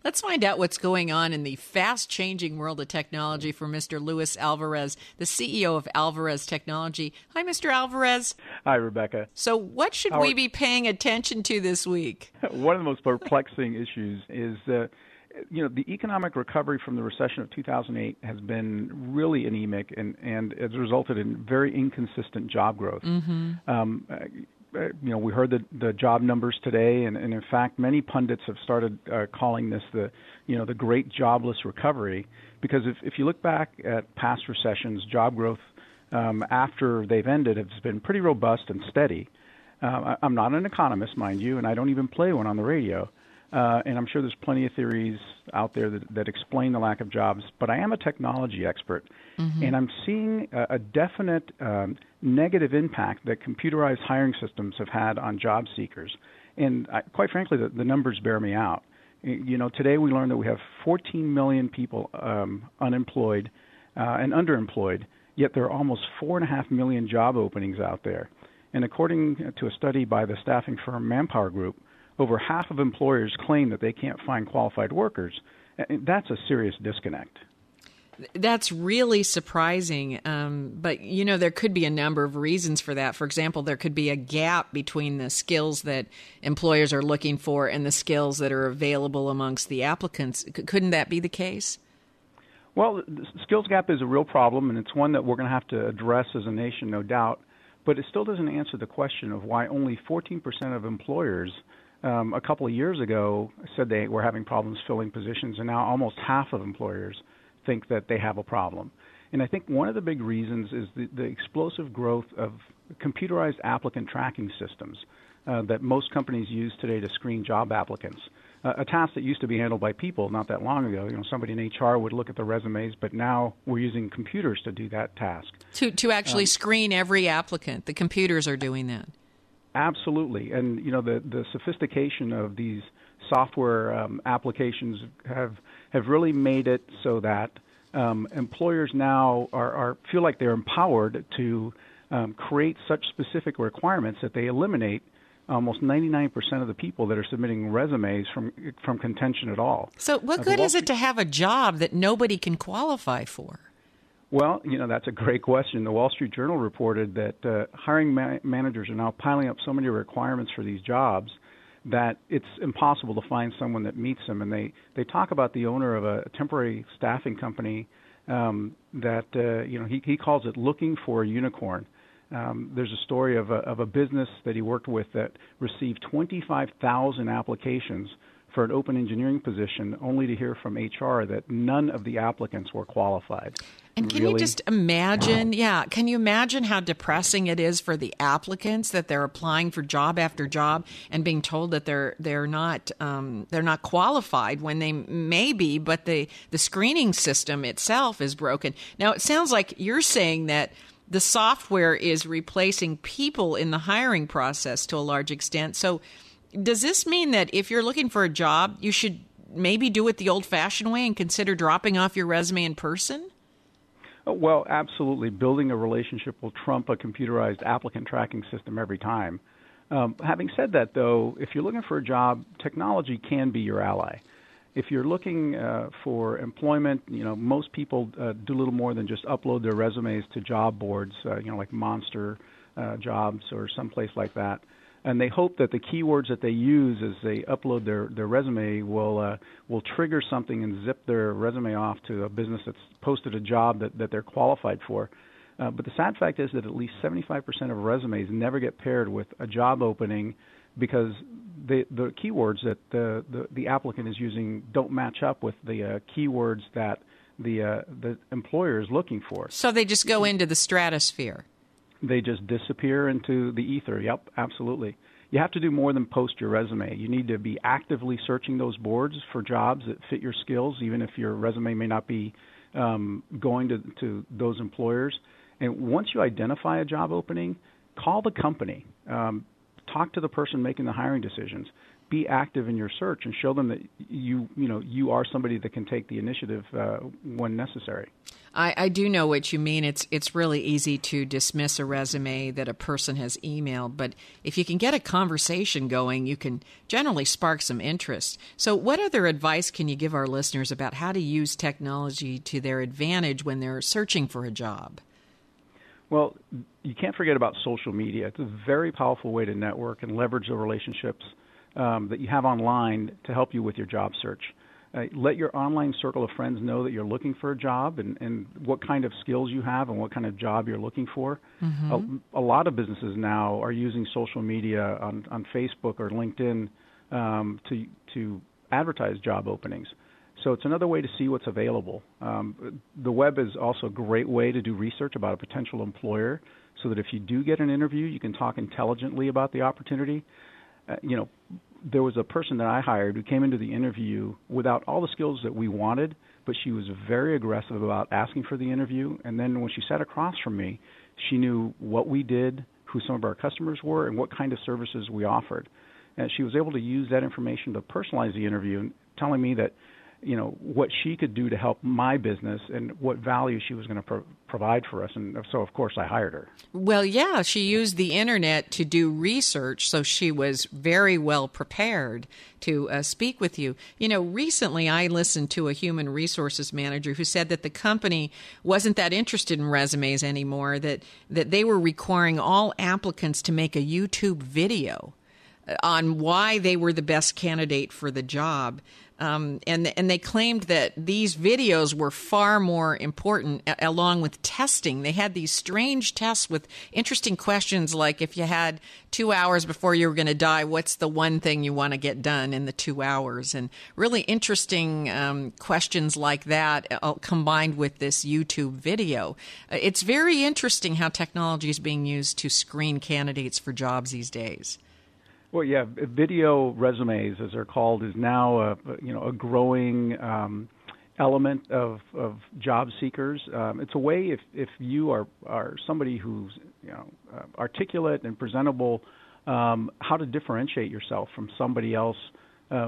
Let's find out what's going on in the fast-changing world of technology for Mr. Luis Alvarez, the CEO of Alvarez Technology. Hi, Mr. Alvarez. Hi, Rebecca. So what should we be paying attention to this week? One of the most perplexing issues is the economic recovery from the recession of 2008 has been really anemic and has resulted in very inconsistent job growth. We heard the job numbers today, and in fact, many pundits have started calling this the great jobless recovery, because if you look back at past recessions, job growth after they've ended has been pretty robust and steady. I'm not an economist, mind you, and I don't even play one on the radio. And I'm sure there's plenty of theories out there that explain the lack of jobs, but I am a technology expert, and I'm seeing a definite negative impact that computerized hiring systems have had on job seekers. And quite frankly, the numbers bear me out. Today we learned that we have 14 million people unemployed and underemployed, yet there are almost 4.5 million job openings out there. And according to a study by the staffing firm Manpower Group, over half of employers claim that they can't find qualified workers. That's a serious disconnect. That's really surprising. But, there could be a number of reasons for that. For example, there could be a gap between the skills that employers are looking for and the skills that are available amongst the applicants. Couldn't that be the case? Well, the skills gap is a real problem, and it's one that we're going to have to address as a nation, no doubt. But it still doesn't answer the question of why only 14% of employers a couple of years ago said they were having problems filling positions, and now almost half of employers think that they have a problem. And I think one of the big reasons is the explosive growth of computerized applicant tracking systems that most companies use today to screen job applicants. A task that used to be handled by people not that long ago. Somebody in HR would look at the resumes, but now we're using computers to do that task. To actually screen every applicant, the computers are doing that. Absolutely, and the sophistication of these software applications have really made it so that employers now feel like they're empowered to create such specific requirements that they eliminate almost 99% of the people that are submitting resumes from contention at all. So what good is it to have a job that nobody can qualify for? Well, that's a great question. The Wall Street Journal reported that hiring managers are now piling up so many requirements for these jobs that it's impossible to find someone that meets them. And they talk about the owner of a temporary staffing company that he calls it looking for a unicorn. There's a story of a business that he worked with that received 25,000 applications for an open engineering position, only to hear from HR that none of the applicants were qualified. And can you just imagine, can you imagine how depressing it is for the applicants that they're applying for job after job and being told that they're not qualified when they may be, but the screening system itself is broken. Now, it sounds like you're saying that the software is replacing people in the hiring process to a large extent. So does this mean that if you're looking for a job, you should maybe do it the old-fashioned way and consider dropping off your resume in person? Well, absolutely. Building a relationship will trump a computerized applicant tracking system every time. Having said that, though, if you're looking for a job, technology can be your ally. If you're looking for employment, most people do little more than just upload their resumes to job boards, like Monster Jobs or someplace like that. And they hope that the keywords that they use as they upload their resume will trigger something and zip their resume off to a business that's posted a job that they're qualified for. But the sad fact is that at least 75% of resumes never get paired with a job opening because the keywords that the applicant is using don't match up with the keywords that the employer is looking for. So they just go into the stratosphere. They just disappear into the ether. Yep, absolutely. You have to do more than post your resume. You need to be actively searching those boards for jobs that fit your skills, even if your resume may not be going to those employers. And once you identify a job opening, call the company. Talk to the person making the hiring decisions. be active in your search and show them that you are somebody that can take the initiative when necessary. I do know what you mean. It's really easy to dismiss a resume that a person has emailed, but if you can get a conversation going, you can generally spark some interest. So what other advice can you give our listeners about how to use technology to their advantage when they're searching for a job? Well, you can't forget about social media. It's a very powerful way to network and leverage the relationships that you have online to help you with your job search. Let your online circle of friends know that you're looking for a job and what kind of skills you have and what kind of job you're looking for. Mm-hmm. A lot of businesses now are using social media on Facebook or LinkedIn to advertise job openings. So it's another way to see what's available. The web is also a great way to do research about a potential employer so that if you do get an interview, you can talk intelligently about the opportunity. There was a person that I hired who came into the interview without all the skills that we wanted, but she was very aggressive about asking for the interview. And then when she sat across from me, she knew what we did, who some of our customers were, and what kind of services we offered. And she was able to use that information to personalize the interview, telling me that what she could do to help my business and what value she was going to provide for us. And so, of course, I hired her. Well, yeah, she used the internet to do research, so she was very well prepared to speak with you. Recently I listened to a human resources manager who said that the company wasn't that interested in resumes anymore, that they were requiring all applicants to make a YouTube video on why they were the best candidate for the job. And they claimed that these videos were far more important along with testing. They had these strange tests with interesting questions like if you had 2 hours before you were going to die, what's the one thing you want to get done in the 2 hours? And really interesting questions like that combined with this YouTube video. It's very interesting how technology is being used to screen candidates for jobs these days. Well, yeah, video resumes, as they're called, is now a growing element of job seekers. It's a way if you are somebody who's articulate and presentable, how to differentiate yourself from somebody else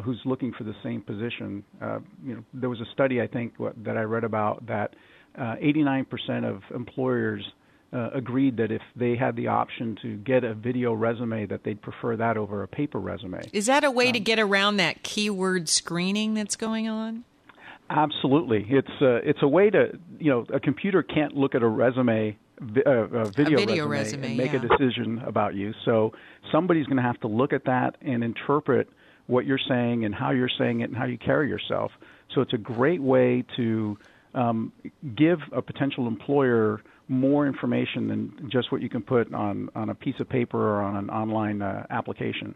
who's looking for the same position. There was a study I think that I read about that 89% of employers agreed that if they had the option to get a video resume, that they'd prefer that over a paper resume. Is that a way to get around that keyword screening that's going on? Absolutely. It's a way to, a computer can't look at a resume, a video resume and make a decision about you. So somebody's going to have to look at that and interpret what you're saying and how you're saying it and how you carry yourself. So it's a great way to give a potential employer more information than just what you can put on a piece of paper or on an online application.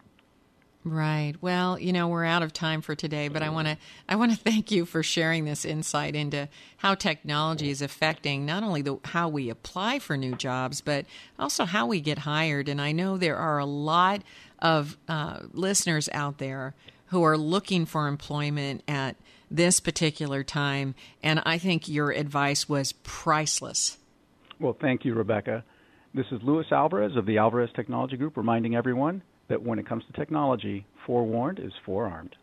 Right. Well, we're out of time for today, but I want to thank you for sharing this insight into how technology is affecting not only how we apply for new jobs, but also how we get hired. And I know there are a lot of listeners out there who are looking for employment at this particular time, and I think your advice was priceless. Well, thank you, Rebecca. This is Louis Alvarez of the Alvarez Technology Group reminding everyone that when it comes to technology, forewarned is forearmed.